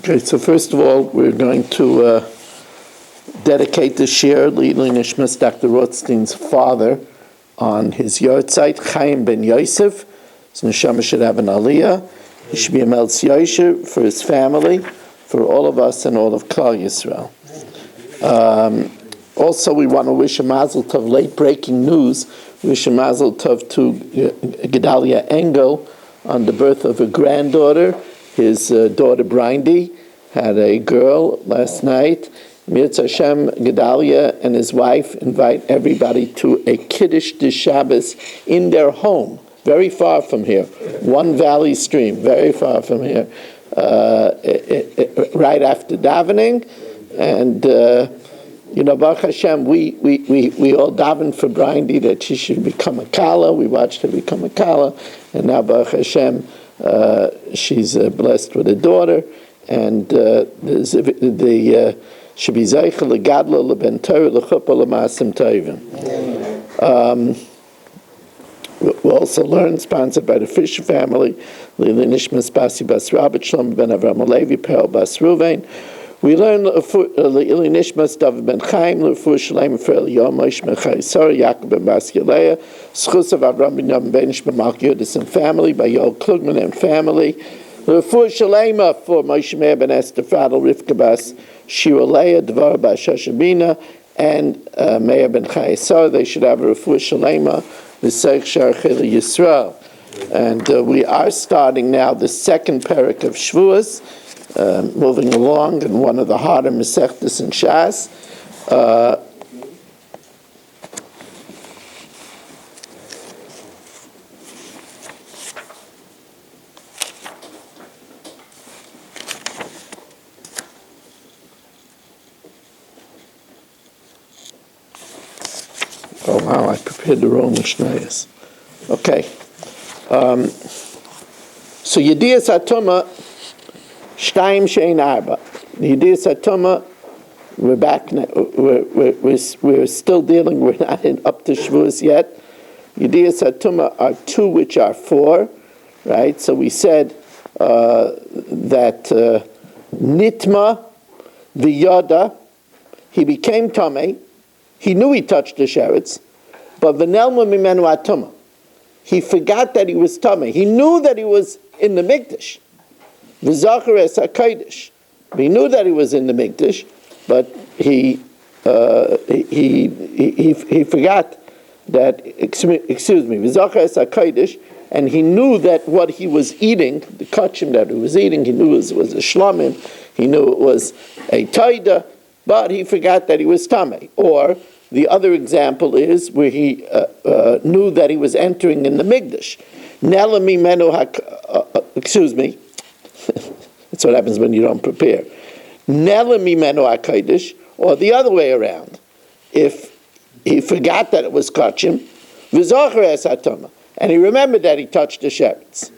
Okay, so first of all, we're going to dedicate the shir Leilui Nishmas Dr. Rothstein's father on his yahrzeit, Chaim ben Yosef. His neshama should have an aliyah. He should be a meltz yosher for his family, for all of us and all of Klal Yisrael. Also, we want to wish a mazel tov, late breaking news, wish a mazel tov to Gedalia Engel on the birth of a granddaughter. His daughter Brindy had a girl last night. Mirz Hashem, Gedalia and his wife invite everybody to a Kiddush de Shabbos in their home, very far from here, one valley stream, very far from here, right after davening. And Baruch Hashem, we all daven for Brindy that she should become a Kala. We watched her become a Kala, and now Baruch Hashem, she's blessed with a daughter, and should be Zeichel legadla leben Torah lechuppah lemasim tovim. We'll also learn, sponsored by the Fisher family, Leilui Nishmas Basi Bas Rabbi Shlomo ben Avram Alevi Perel Bas Ruvain. We learn Leilui Nishmas David ben Chaim, Lefu Shalem for Yomis Mechayisor, Yaakov ben Bas Yeleah, Schus of Avram ben Yom ben Ishma Malk Yudis and family, by Yoel Klugman and family, Lefu Shalema for Moshe Meir ben Esther Fadel, Rivka Bas Shira Leah, Dvar Bas Shashabina, and Meir ben Chayisor. They should have a Refu Shalema, V'seich Shar Chili Yisrael. And we are starting now the second parak of Shavuos, moving along in one of the harder Masechtas in Shas. Oh wow, I prepared the wrong Mishnayos. Okay. So Yediyas HaTumah Shtayim Shein Arba. The Yediyas HaTumah, we're back now. We're still dealing. We're not up to Shavuos yet. Yediyas HaTumah are two, which are four, right? So we said that Nitma v'Yada, he became Tameh. He knew he touched the sheretz, but v'nelma mimenu HaTumah, he forgot that he was Tameh. He knew that he was in the Mikdash. V'zachar es HaKodesh. He knew that he was in the Mikdash, but he forgot that. Excuse me. V'zachar es HaKodesh, and he knew that what he was eating, the kachim that he was eating, he knew it was a shlamim. He knew it was a taida, but he forgot that he was Tameh. Or the other example is where he knew that he was entering in the Mikdash. Excuse me. That's what happens when you don't prepare. Or the other way around. If he forgot that it was kachim, and he remembered that he touched the sheretz.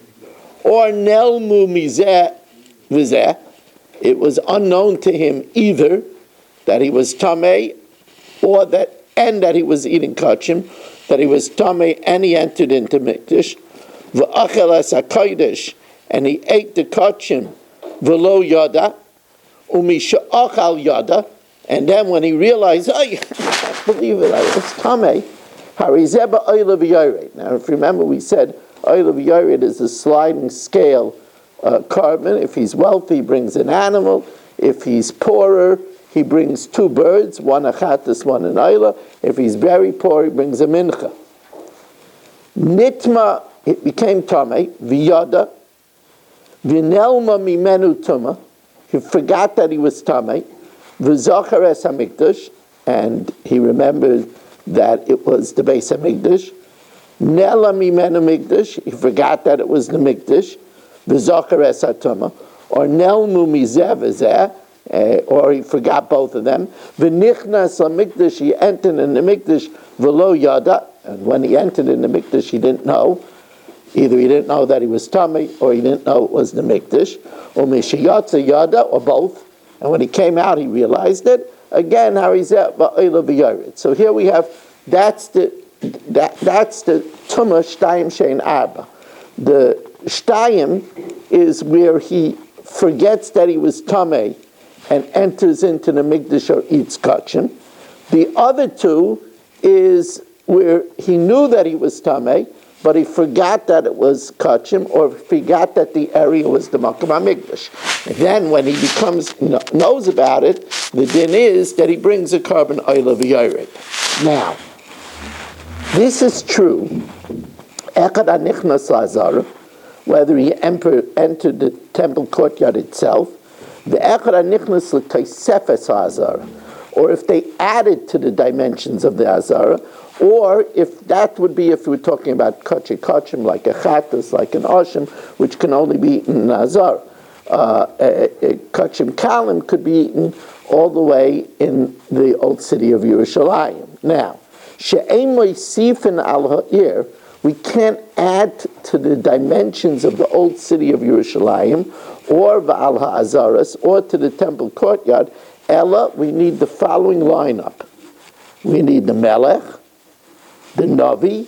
Or nelmu mizeh v'zeh, it was unknown to him either that he was tamei, or that he was eating kachim, that he was tamei and he entered into mikdash, v'achel es hakodesh, and he ate the kachim, v'lo yada, umisha achal yada, and then when he realized, I can't believe it, I was tamei, harizeba oila v'yored. Now, if you remember, we said oila v'yored is a sliding scale carbon. If he's wealthy, he brings an animal. If he's poorer, he brings two birds, one a chatas, one an oila. If he's very poor, he brings a mincha. Nitma, it became tamei, v'yada, v'nelma mimenu tuma, he forgot that he was tamei, v'zachar es hamikdash, and he remembered that it was the Beis Hamikdash. Nela mimenu mikdash, he forgot that it was the mikdash, v'zachar es hatuma, or nelmu mizeh v'zeh, or he forgot both of them. V'nichnas hamikdash, he entered in the mikdash, v'lo yada, and when he entered in the mikdash, he didn't know. Either he didn't know that he was tamei, or he didn't know it was the mikdash, or mishayatza yada, or both. And when he came out, he realized it. Again, harizeh ba'oila v'yored. So here we have that's the tumah shtayim shein arba. The shtayim is where he forgets that he was tamei and enters into the mikdash or eats kachim. The other two is where he knew that he was tamei, but he forgot that it was kachim, or forgot that the area was the makom hamikdash. And then when he knows about it, the din is that he brings a carbon oil v'yored. Now, this is true. Echad hanichnas la'azara, whether he entered the temple courtyard itself, the echad hanichnas l'taisefes ha'azara, or if they added to the dimensions of the azara, or if that would be if we're talking about kachim, like a chatas, like an oshim, which can only be eaten in azara. Kachim kalim could be eaten all the way in the old city of Yerushalayim. Now, she'ein moisifin al ha'ir, we can't add to the dimensions of the old city of Yerushalayim, or v'al ha'azaras, or to the temple courtyard. Ella, we need the following lineup. We need the melech, the navi.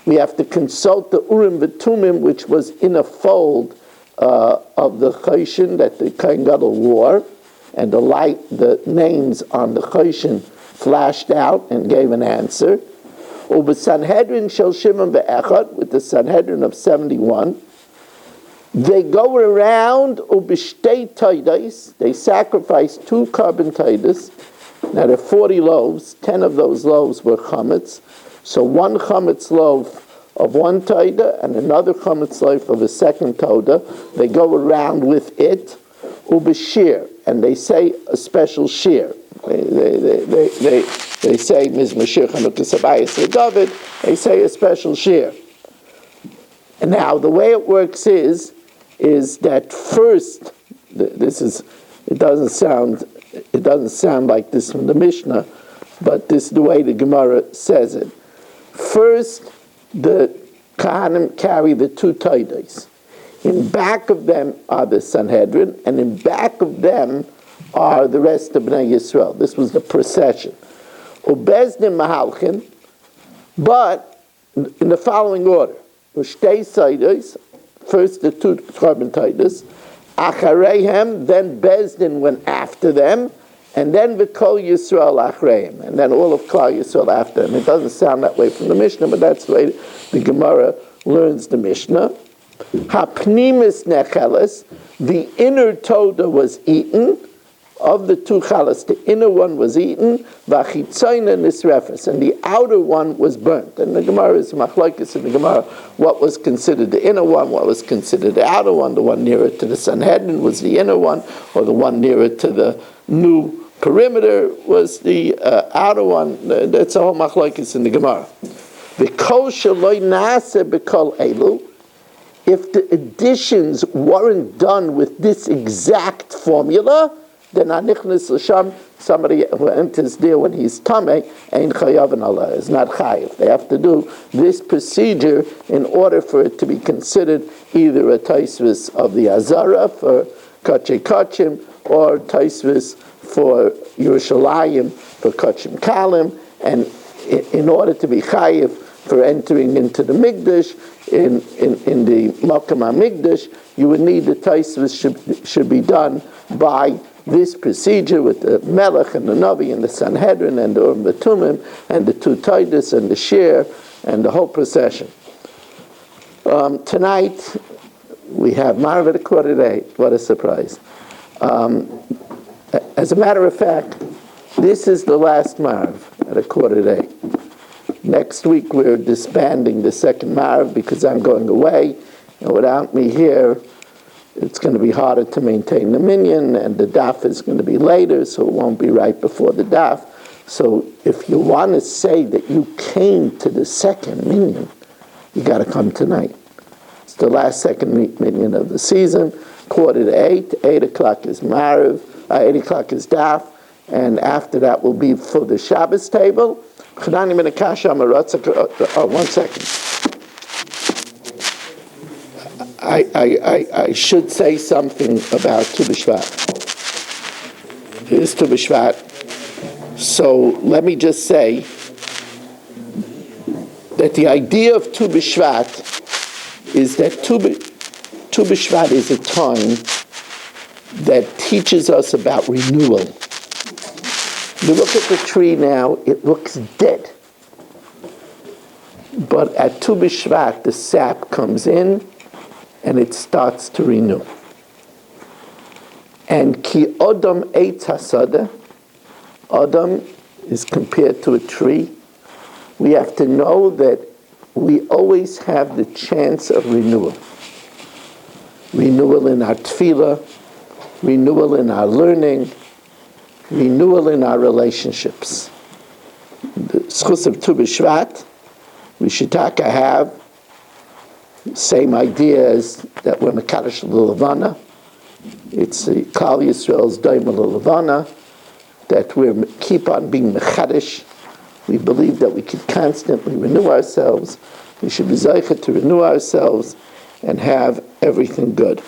We have to consult the urim v'tumim, which was in a fold of the choshen that the Kohen Gadol wore, and the names on the choshen flashed out and gave an answer. Sanhedrin shel Shimon be'echad, with the Sanhedrin of 71. They go around ubishtei taidas. They sacrifice 2 carbon taidas. Now there are 40 loaves. 10 of those loaves were chametz. So 1 chametz loaf of 1 taida and another chametz loaf of a second taida. They go around with it ubishir, and they say a special shir. They say Mizmashir Chanukah Sabayis David. They say a special shir. And now the way it works is that first, it doesn't sound like this from the Mishna, but this is the way the Gemara says it. First, the Kahanim carry the 2 taidas. In back of them are the Sanhedrin, and in back of them are the rest of Bnei Yisrael. This was the procession. Ubezdim mahalchin, but in the following order: Ushtei taidas, first the 2 carbon taidas, achareihem, then Bezdin went after them, and then V'kol Yisrael achreihem, and then all of Klal Yisrael after them. It doesn't sound that way from the Mishnah, but that's the way the Gemara learns the Mishnah. Hapnimis necheles, the inner toda was eaten. Of the 2 chalas, the inner one was eaten, v'achitzoyna nisrefes, and the outer one was burnt. And the Gemara is machlokes in the Gemara, what was considered the inner one, what was considered the outer one. The one nearer to the Sanhedrin was the inner one, or the one nearer to the new perimeter was the outer one. That's a whole machlokes in the Gemara. V'kol shaloi nase b'kol elu, if the additions weren't done with this exact formula, then anichnas l'sham, somebody who enters there when he's tamei, ain't chayav and Allah, is not chayav. They have to do this procedure in order for it to be considered either a taisvis of the azara for kachei kachim, or taisvis for Yerushalayim for kachim kalim, and in order to be chayav for entering into the mikdash, in the makom hamikdash, you would need the taisvis should be done by this procedure with the Melech and the Navi and the Sanhedrin and the Urim Tumim and the 2 taidas and the shir and the whole procession. Tonight we have Marav at 7:45. What a surprise! As a matter of fact, this is the last Marav at 7:45. Next week we're disbanding the second Marav because I'm going away, and without me here, it's going to be harder to maintain the minyan, and the daf is going to be later, so it won't be right before the daf. So if you want to say that you came to the second minyan, you got to come tonight. It's the last second minyan of the season. 7:45, 8 o'clock is Marav, 8 o'clock is daf, and after that will be for the Shabbos table. One second. I should say something about Tu B'Shvat. It is Tu B'Shvat. So let me just say that the idea of Tu B'Shvat is that Tu B'Shvat is a time that teaches us about renewal. You look at the tree now, it looks dead. But at Tu B'Shvat, the sap comes in and it starts to renew. And Ki Odom Eitz Hasada, Odom is compared to a tree. We have to know that we always have the chance of renewal. Renewal in our tefillah, renewal in our learning, renewal in our relationships. The schus of Tu B'Shvat, we should have same idea as that we're Mekadosh L'Levana. It's the Klal Yisrael's Daima L'Levana, that we keep on being Mechadish. We believe that we can constantly renew ourselves. We should be zeicha to renew ourselves and have everything good.